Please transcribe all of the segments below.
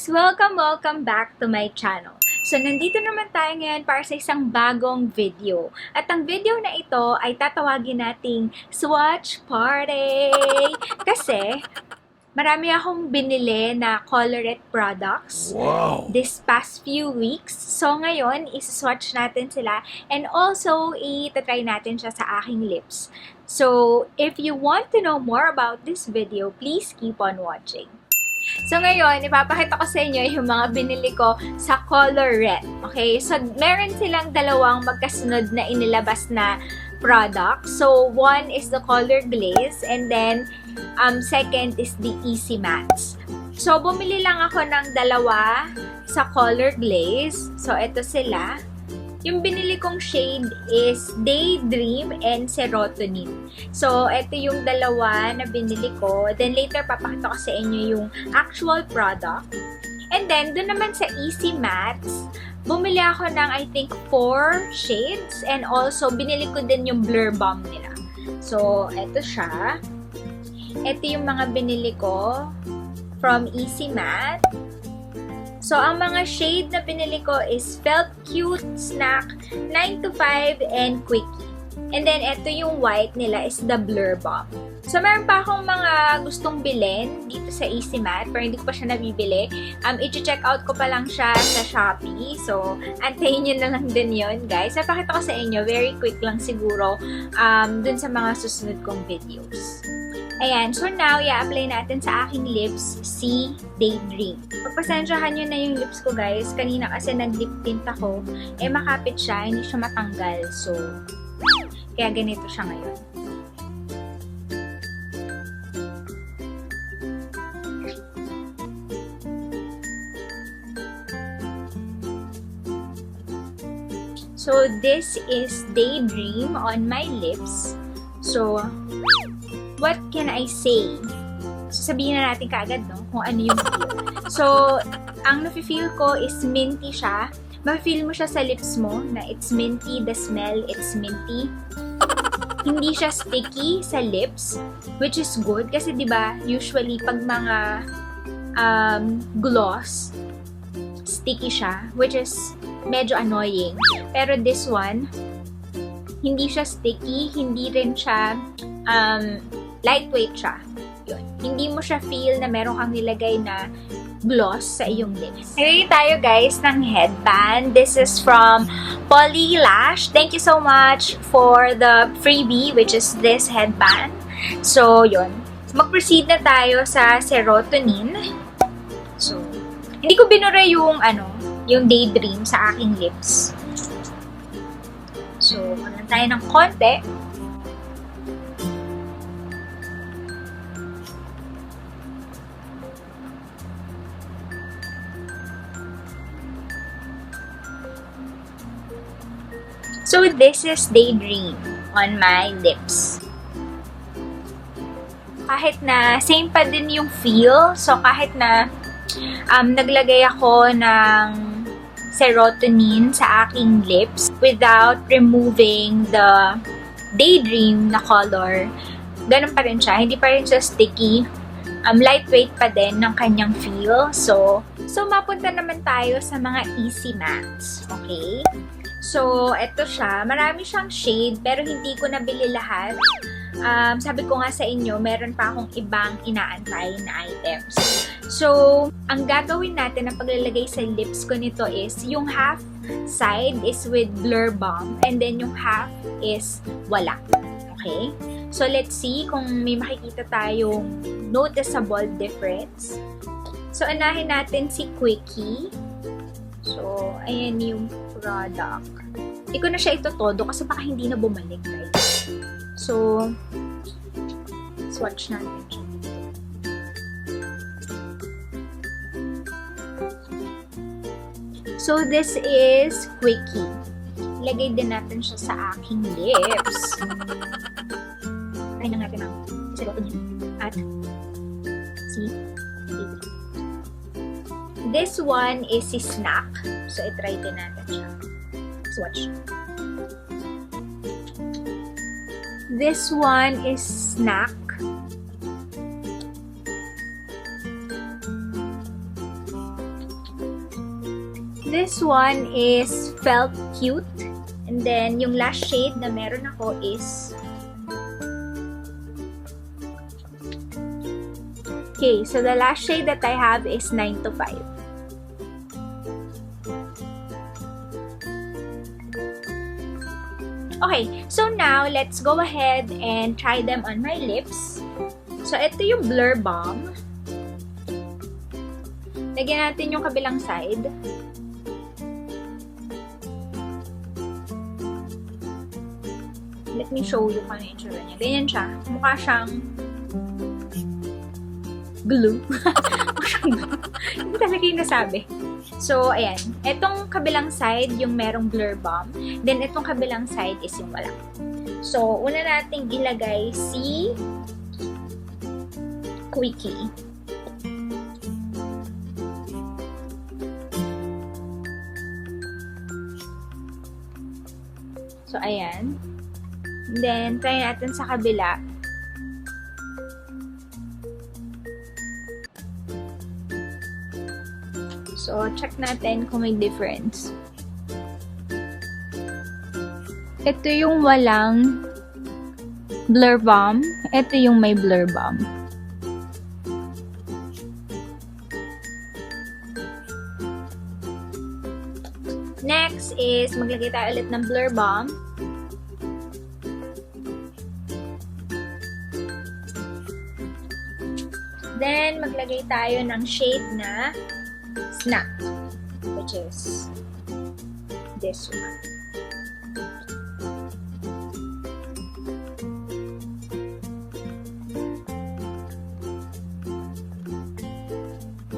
guys! Welcome back to my channel. So, nandito naman tayo ngayon para sa isang bagong video. At ang video na ito ay tatawagin nating Swatch Party! Kasi, marami akong binili na Colourette products this past few weeks. So, ngayon, isa-swatch natin sila and also, itatry natin siya sa aking lips. So, if you want to know more about this video, please keep on watching. So, ngayon, ipapakita ko sa inyo yung mga binili ko sa Colourette. Okay? So, meron silang dalawang magkasunod na inilabas na product. So, one is the Colourglaze and then, second is the Easy Mattes. So, bumili lang ako ng dalawa sa Colourglaze. So, ito sila. Yung binili kong shade is Daydream and Serotonin. So, ito yung dalawa na binili ko. Then, later, papakita ko sa inyo yung actual product. And then, dun naman sa Easy Mattes, bumili ako ng, I think, 4 shades. And also, binili ko din yung Blur Balm nila. So, ito siya. Ito yung mga binili ko from Easy Matte. So, ang mga shade na pinili ko is Felt Cute, Snack, 9 to 5, and Quickie. And then, ito yung white nila is the Blur Balm. So, meron pa akong mga gustong bilhin dito sa Easy Matte, pero hindi ko pa siya nabibili. I-check out ko pa lang siya sa Shopee. So, antayin nyo na lang din yun, guys. Napakita ko sa inyo, very quick lang siguro dun sa mga susunod kong videos. Ayan, so now, i-apply natin sa aking lips si Daydream. Pagpasensyahan nyo na yung lips ko, guys. Kanina kasi nag-lip tint ako. Makapit siya, hindi siya matanggal. So, kaya ganito siya ngayon. So, this is Daydream on my lips. So, what can I say? Sabihin na natin kaagad, no? Kung ano yung feel. So, ang nafe-feel ko is minty siya. Mafe-feel mo siya sa lips mo na it's minty. The smell, it's minty. Hindi siya sticky sa lips, which is good. Kasi, di ba, usually, pag mga gloss, sticky siya, which is medyo annoying. Pero this one, hindi siya sticky, hindi rin siya lightweight siya. Yun. Hindi mo siya feel na meron kang nilagay na gloss sa iyong lips. Nagiging tayo guys ng headband. This is from Poly Lash. Thank you so much for the freebie, which is this headband. So, yun. Mag-proceed na tayo sa Serotonin. So, hindi ko binura yung yung Daydream sa aking lips. So, kunan tayo ng konti. So, this is Daydream on my lips. Kahit na same pa din yung feel, so kahit na naglagay ako ng Serotonin sa aking lips without removing the Daydream na color, ganun pa rin siya. Hindi pa rin siya sticky. Lightweight pa din ng kanyang feel. So mapunta naman tayo sa mga Easy Mattes. Okay? So, eto siya. Marami siyang shade, pero hindi ko nabili lahat. Sabi ko nga sa inyo, meron pa akong ibang inaantay na items. So, ang gagawin natin na paglalagay sa lips ko nito is, yung half side is with Blur Balm, and then yung half is wala. Okay? So, let's see kung may makikita tayong noticeable difference. So, anahin natin si Quickie. So, ayan yung product. Hindi ko na siya itotodo kasi baka hindi na bumalik, guys. So, swatch natin siya. So, this is Quickie. Ilagay din natin siya sa aking lips. Try na natin ang Serotonin at si Daydream. This one is si Snack. So, i-try din natin siya. Swatch. This one is Snack. This one is Felt Cute. And then, yung last shade na meron ako is... Okay, so the last shade that I have is 9 to 5. Okay, so now, let's go ahead and try them on my lips. So, ito yung Blur Balm. Lagyan natin yung kabilang side. Let me show you kung ano yung tsura niya. Ganyan siya. Mukha siyang glue. Hindi talaga yung nasabi. So, ayan. Itong kabilang side, yung merong Blur Balm. Then, itong kabilang side is yung wala. So, una nating ilagay si Quickie. So, ayan. Then, try natin sa kabila. So, check natin kung may difference. Ito yung walang Blur Balm. Ito yung may Blur Balm. Next is, maglagay tayo ulit ng Blur Balm. Then, maglagay tayo ng shade na Snap, which is this one.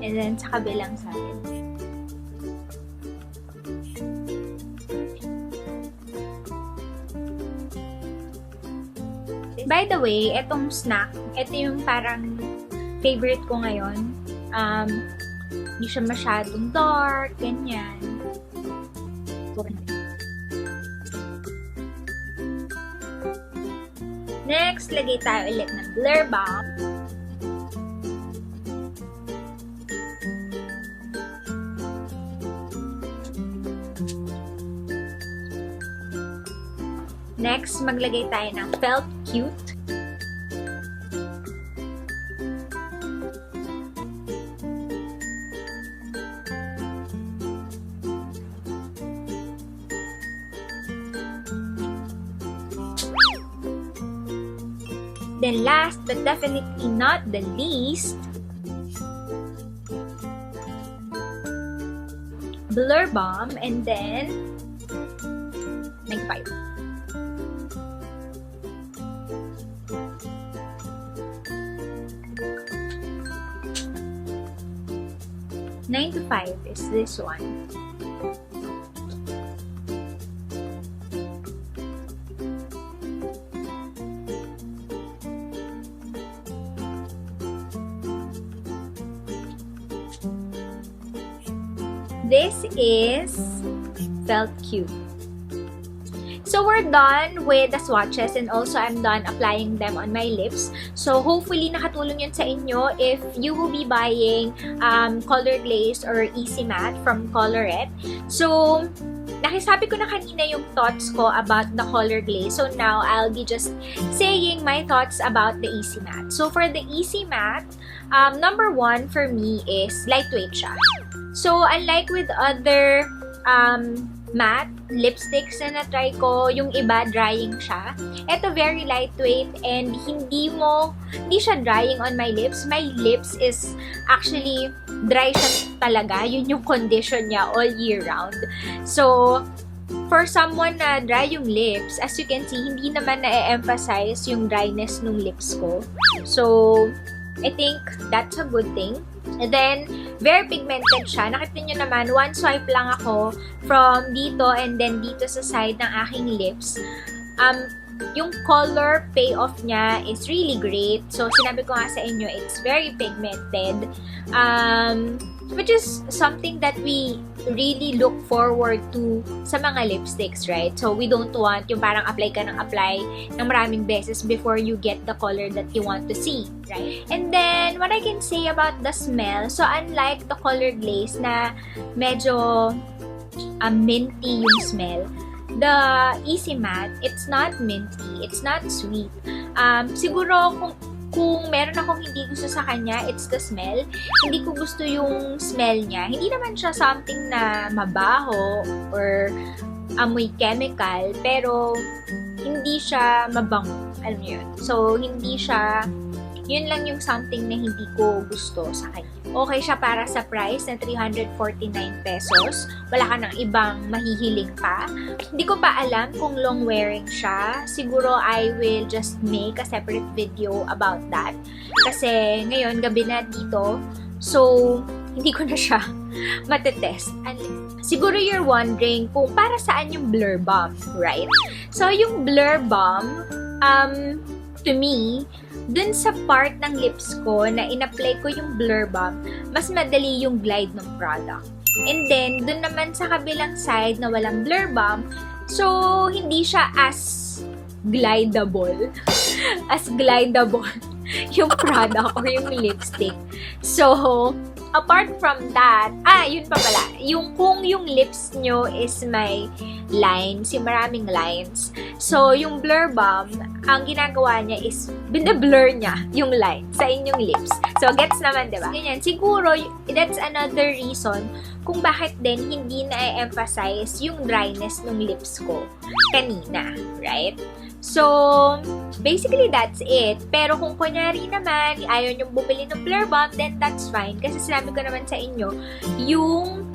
And then, sa kabilang side. By the way, etong snack, ito yung parang favorite ko ngayon. Hindi siya masyadong dark, ganyan. Next, lagay tayo ulit ng Blur Balm. Next, maglagay tayo ng Felt Cute. Then last but definitely not the least, Blur Balm, and then nag-5. Nine to 5 is this one. This is Felt Cute. So we're done with the swatches and also I'm done applying them on my lips. So hopefully nakatulong yun sa inyo if you will be buying Colourglaze or Easy Matte from Colourette. So nakisabi ko na kanina yung thoughts ko about the Colourglaze. So now I'll be just saying my thoughts about the Easy Matte. So for the Easy Matte, number one for me is lightweight siya. So, unlike with other matte lipsticks na na-try ko, yung iba drying siya. Ito very lightweight and hindi siya drying on my lips. My lips is actually dry siya talaga. Yun yung condition niya all year round. So, for someone na dry yung lips, as you can see, hindi naman na-emphasize yung dryness ng lips ko. So, I think that's a good thing. And then, very pigmented siya. Nakita nyo naman, one swipe lang ako from dito and then dito sa side ng aking lips. Yung color payoff niya is really great. So, sinabi ko nga sa inyo, it's very pigmented. Which is something that we really look forward to sa mga lipsticks, right? So, we don't want yung parang apply ka ng apply ng maraming beses before you get the color that you want to see, right? And then, what I can say about the smell, so unlike the Colourglaze na medyo minty yung smell, the Easy Matte, it's not minty, it's not sweet. Siguro kung meron akong hindi gusto sa kanya, it's the smell. Hindi ko gusto yung smell niya. Hindi naman siya something na mabaho or amoy chemical, pero hindi siya mabango. Alam niyo yun? So, hindi siya, yun lang yung something na hindi ko gusto sa kanya. Okay siya para sa price na 349 pesos. Wala ka ng ibang mahihiling pa. Hindi ko pa alam kung long wearing siya. Siguro I will just make a separate video about that. Kasi ngayon, gabi na dito. So, hindi ko na siya matetest. Siguro you're wondering kung para saan yung Blur Balm, right? So, yung Blur Balm, to me, dun sa part ng lips ko na in-apply ko yung Blur Balm, mas madali yung glide ng product. And then, dun naman sa kabilang side na walang Blur Balm, so, hindi siya as glidable yung product or yung lipstick. So, apart from that, yun pa pala, kung yung lips nyo is may lines, yung maraming lines, so yung Blur Balm, ang ginagawa niya is, binablur niya yung line sa inyong lips. So, gets naman, diba? Ganyan. Siguro, that's another reason kung bakit din hindi na-emphasize yung dryness ng lips ko kanina, right? So, basically, that's it. Pero kung kunyari naman, ayaw nyo bumili ng Blur Balm, then that's fine. Kasi sinabi ko naman sa inyo, yung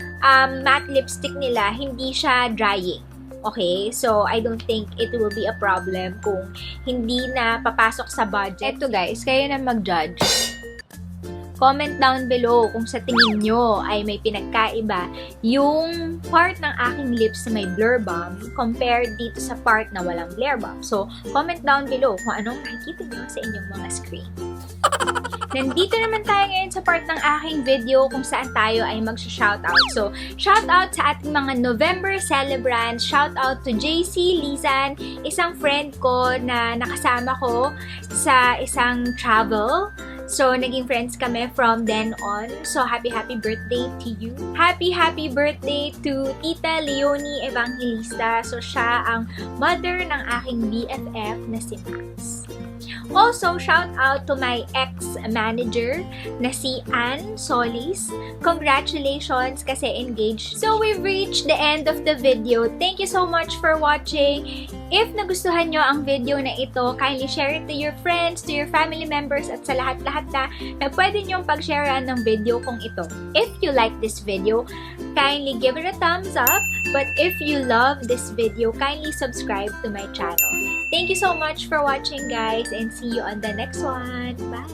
matte lipstick nila, hindi siya drying. Okay? So, I don't think it will be a problem kung hindi na papasok sa budget. Eto guys, kayo na mag-judge. Comment down below kung sa tingin nyo ay may pinagkaiba yung part ng aking lips na may Blur Balm compared dito sa part na walang Blur Balm. So, comment down below kung anong nakikita nyo sa inyong mga screen. Nandito naman tayo ngayon sa part ng aking video kung saan tayo ay mag-shoutout. So, shoutout sa ating mga November celebrants. Shoutout to JC Lizan, isang friend ko na nakasama ko sa isang travel. So, naging friends kami from then on. So, happy birthday to you. Happy birthday to Tita Leonie Evangelista. So, siya ang mother ng aking BFF na si Max. Also, shout out to my ex-manager na si Ann Solis. Congratulations kasi engaged. So, we've reached the end of the video. Thank you so much for watching. If nagustuhan nyo ang video na ito, kindly share it to your friends, to your family members, at sa lahat-lahat na pwede nyong pag-sharean ng video kong ito. If you like this video, kindly give it a thumbs up. But if you love this video, kindly subscribe to my channel. Thank you so much for watching, guys, and see you on the next one. Bye!